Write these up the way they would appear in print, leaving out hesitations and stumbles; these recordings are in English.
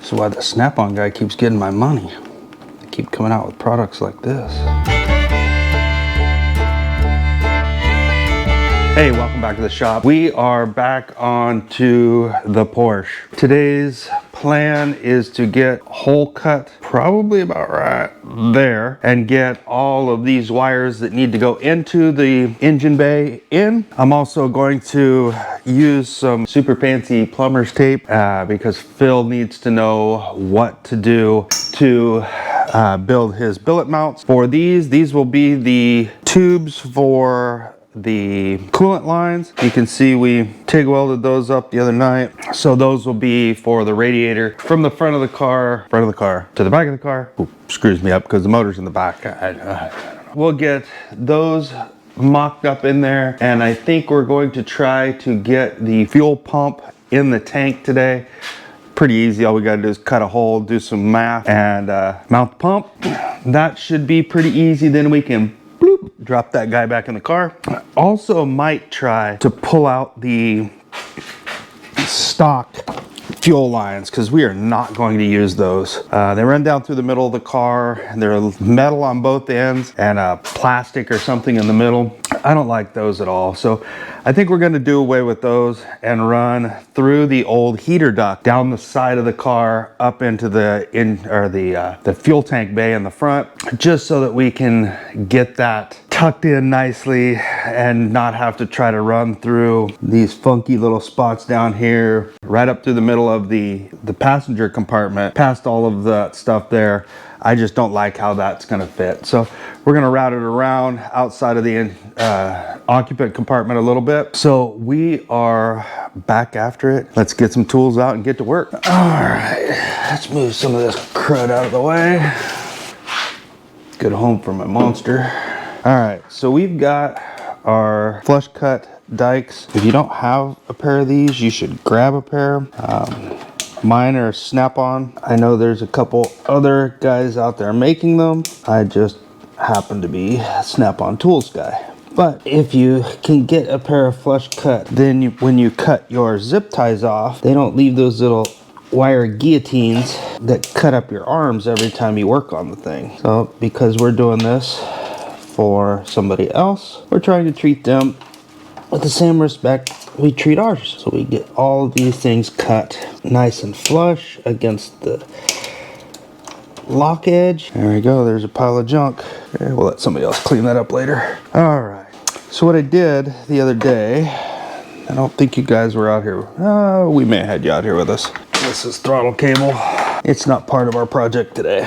This is why the Snap-on guy keeps getting my money. They keep coming out with products like this. Hey, welcome back to the shop. We are back onto the Porsche. Today's plan is to get hole cut probably about right there and get all of these wires that need to go into the engine bay in. I'm also going to use some super fancy plumber's tape because Phil needs to know what to do to build his billet mounts. For these will be the tubes for the coolant lines. You can see we TIG welded those up the other night. So those will be for the radiator from the front of the car to the back of the car. Ooh, screws me up because the motor's in the back. I don't know. We'll get those mocked up in there, and I think we're going to try to get the fuel pump in the tank today. Pretty easy. All we got to do is cut a hole, do some math, and mount the pump. That should be pretty easy. Then we can bloop, drop that guy back in the car. I also might try to pull out the stock fuel lines because we are not going to use those. They run down through the middle of the car, and they're metal on both ends and plastic or something in the middle. I don't like those at all. So I think we're going to do away with those and run through the old heater duct down the side of the car up into the fuel tank bay in the front, just so that we can get that tucked in nicely and not have to try to run through these funky little spots down here, right up through the middle of the passenger compartment, past all of that stuff there. I just don't like how that's going to fit. So we're going to route it around outside of the occupant compartment a little bit. So we are back after it. Let's get some tools out and get to work. All right, let's move some of this crud out of the way. Good home for my monster. All right, so we've got our flush cut dikes. If you don't have a pair of these, you should grab a pair. Mine are Snap-on. I know there's a couple other guys out there making them. I just happen to be a Snap-on tools guy. But if you can get a pair of flush cut, then when you cut your zip ties off, they don't leave those little wire guillotines that cut up your arms every time you work on the thing. So because we're doing this for somebody else, we're trying to treat them with the same respect we treat ours. So we get all of these things cut nice and flush against the lock edge. There we go, there's a pile of junk. Okay, we'll let somebody else clean that up later. All right, so what I did the other day, I don't think you guys were out here. We may have had you out here with us. This is throttle cable. It's not part of our project today.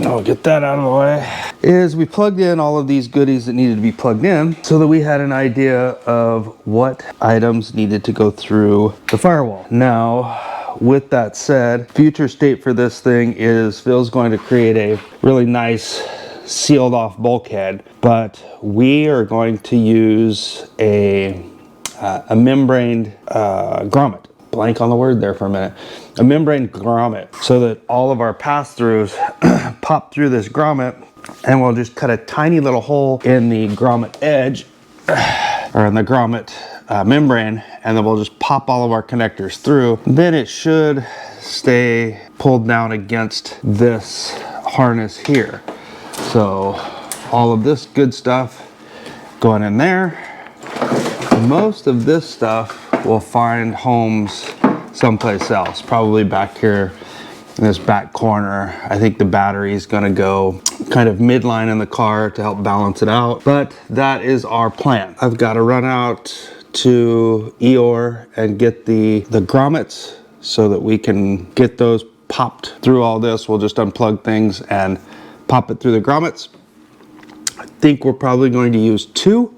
I'll get that out of the way. Is we plugged in all of these goodies that needed to be plugged in so that we had an idea of what items needed to go through the firewall. Now, with that said, future state for this thing is Phil's going to create a really nice sealed off bulkhead, but we are going to use a membraned grommet. Blank on the word there for a minute. A membrane grommet, so that all of our pass-throughs pop through this grommet, and we'll just cut a tiny little hole in the grommet edge or in the grommet membrane, and then we'll just pop all of our connectors through. Then it should stay pulled down against this harness here. So all of this good stuff going in there. Most of this stuff will find homes someplace else, probably back here in this back corner. I think the battery is going to go kind of midline in the car to help balance it out, but that is our plan. I've got to run out to Eeyore and get the grommets so that we can get those popped through all this. We'll just unplug things and pop it through the grommets. I think we're probably going to use two.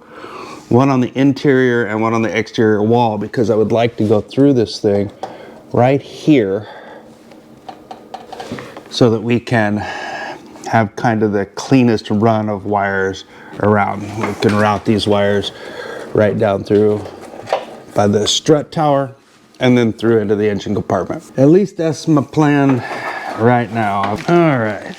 One on the interior and one on the exterior wall, because I would like to go through this thing right here so that we can have kind of the cleanest run of wires around. We can route these wires right down through by the strut tower and then through into the engine compartment. At least that's my plan right now. All right,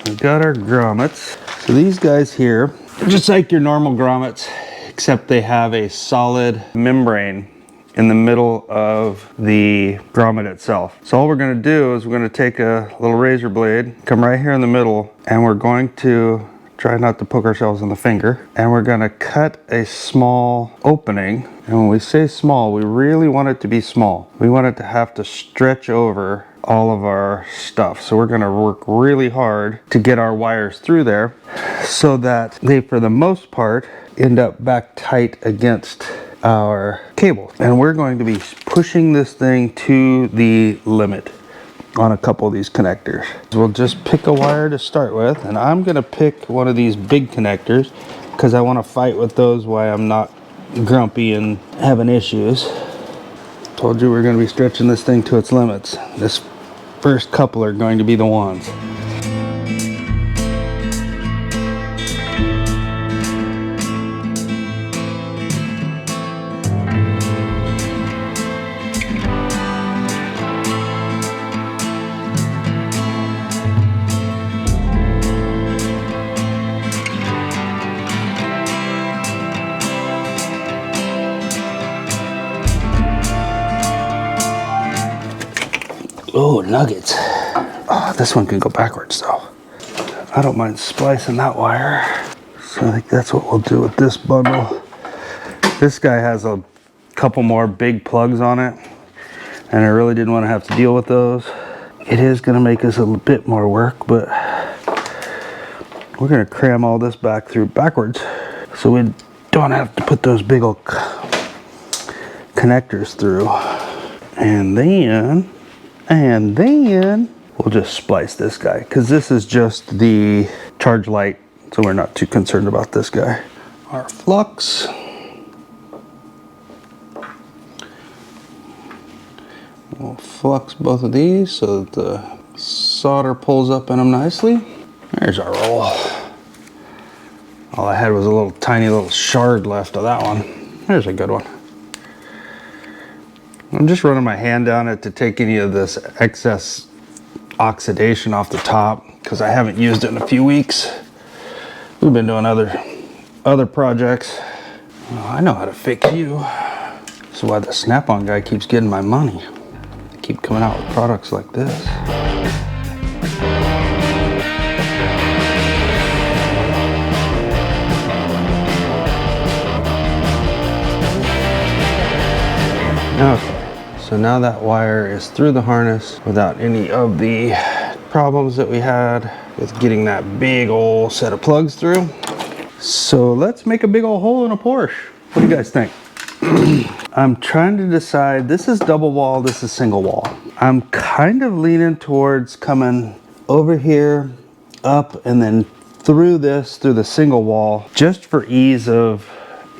we've got our grommets. So these guys here are just like your normal grommets, except they have a solid membrane in the middle of the grommet itself. So all we're going to do is we're going to take a little razor blade, come right here in the middle, and we're going to try not to poke ourselves in the finger, and we're going to cut a small opening. And when we say small, we really want it to be small. We want it to have to stretch over all of our stuff. So we're going to work really hard to get our wires through there so that they, for the most part, end up back tight against our cable. And we're going to be pushing this thing to the limit on a couple of these connectors. We'll just pick a wire to start with, and I'm going to pick one of these big connectors because I want to fight with those while I'm not grumpy and having issues. Told you we're going to be stretching this thing to its limits. This first couple are going to be the ones. Oh, nuggets. Oh, this one can go backwards though. I don't mind splicing that wire. So I think that's what we'll do with this bundle. This guy has a couple more big plugs on it, and I really didn't want to have to deal with those. It is going to make us a bit more work, but we're going to cram all this back through backwards so we don't have to put those big old connectors through. And then we'll just splice this guy, because this is just the charge light, so we're not too concerned about this guy. Our flux. We'll flux both of these so that the solder pulls up in them nicely. There's our roll. All I had was a little tiny little shard left of that one. There's a good one. I'm just running my hand down it to take any of this excess oxidation off the top, because I haven't used it in a few weeks. We've been doing other projects. Oh, I know how to fix you. That's why the Snap-on guy keeps getting my money. They keep coming out with products like this. Okay, so now that wire is through the harness without any of the problems that we had with getting that big old set of plugs through. So let's make a big old hole in a Porsche. What do you guys think? I'm trying to decide, this is double wall, this is single wall. I'm kind of leaning towards coming over here, up, and then through the single wall, just for ease of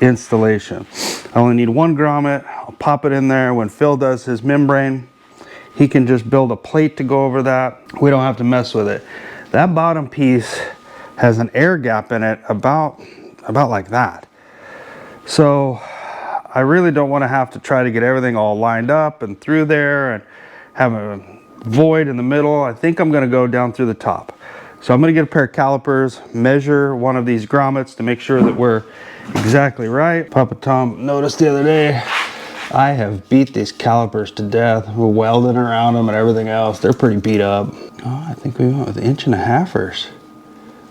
installation. I only need one grommet. I'll pop it in there. When Phil does his membrane, he can just build a plate to go over that. We don't have to mess with it. That bottom piece has an air gap in it about like that. So I really don't want to have to try to get everything all lined up and through there and have a void in the middle. I think I'm going to go down through the top. So I'm going to get a pair of calipers, measure one of these grommets to make sure that we're exactly right. Papa Tom noticed the other day, I have beat these calipers to death. We're welding around them and everything else. They're pretty beat up. Oh, I think we went with 1.5 inches.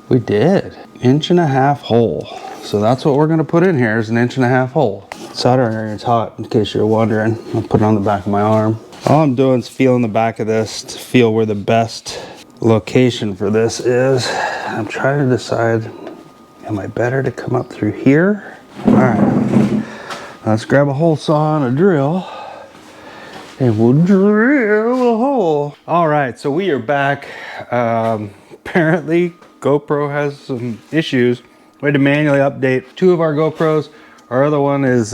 We did. 1.5 inch hole. So that's what we're going to put in here, is 1.5 inch hole. Soldering iron's hot, in case you're wondering. I'll put it on the back of my arm. All I'm doing is feeling the back of this to feel where the best location for this is. I'm trying to decide, am I better to come up through here? All right, let's grab a hole saw and a drill, and we'll drill a hole. All right, so we are back. Apparently GoPro has some issues. We had to manually update 2 of our GoPros. Our other one is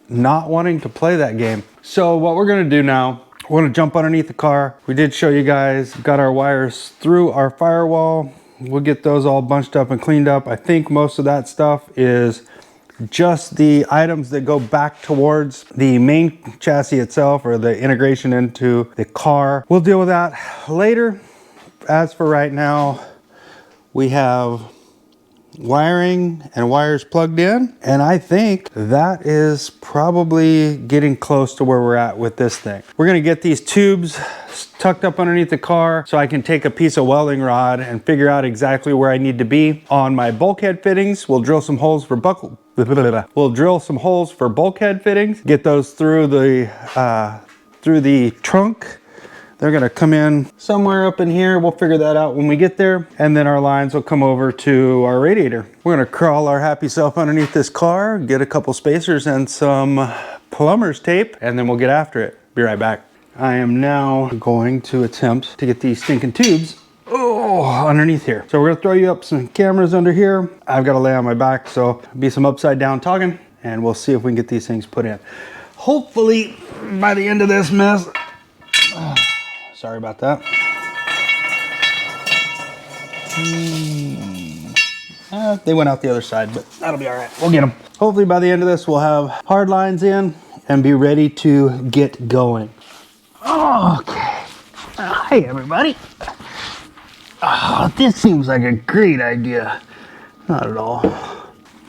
not wanting to play that game. So what we're gonna do now, we're gonna jump underneath the car. We did show you guys, got our wires through our firewall. We'll get those all bunched up and cleaned up. I think most of that stuff is just the items that go back towards the main chassis itself, or the integration into the car. We'll deal with that later. As for right now, we have wiring and wires plugged in, and I think that is probably getting close to where we're at with this thing. We're gonna get these tubes tucked up underneath the car so I can take a piece of welding rod and figure out exactly where I need to be on my bulkhead fittings. We'll drill some holes for bulkhead fittings, get those through the trunk. They're gonna come in somewhere up in here. We'll figure that out when we get there. And then our lines will come over to our radiator. We're gonna crawl our happy self underneath this car, get a couple spacers and some plumber's tape, and then we'll get after it. Be right back. I am now going to attempt to get these stinking tubes underneath here. So we're gonna throw you up some cameras under here. I've gotta lay on my back, so be some upside down talking, and we'll see if we can get these things put in. Hopefully by the end of this mess, sorry about that. They went out the other side, but that'll be all right. We'll get them. Hopefully by the end of this, we'll have hard lines in and be ready to get going. Okay. Hi, everybody. Oh, this seems like a great idea. Not at all.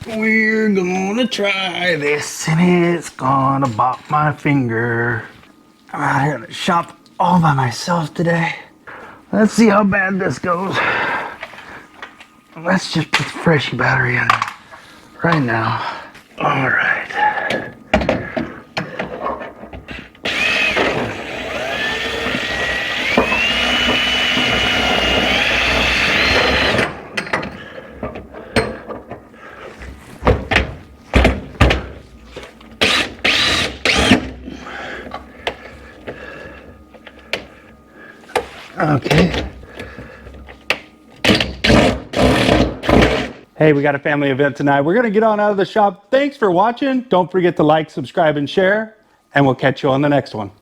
We're gonna try this, and it's gonna bop my finger. I'm out here in the shop all by myself today. Let's see how bad this goes. Let's just put the freshy battery in right now. All right. Okay. Hey, we got a family event tonight. We're gonna get on out of the shop. Thanks for watching. Don't forget to like, subscribe, and share, and we'll catch you on the next one.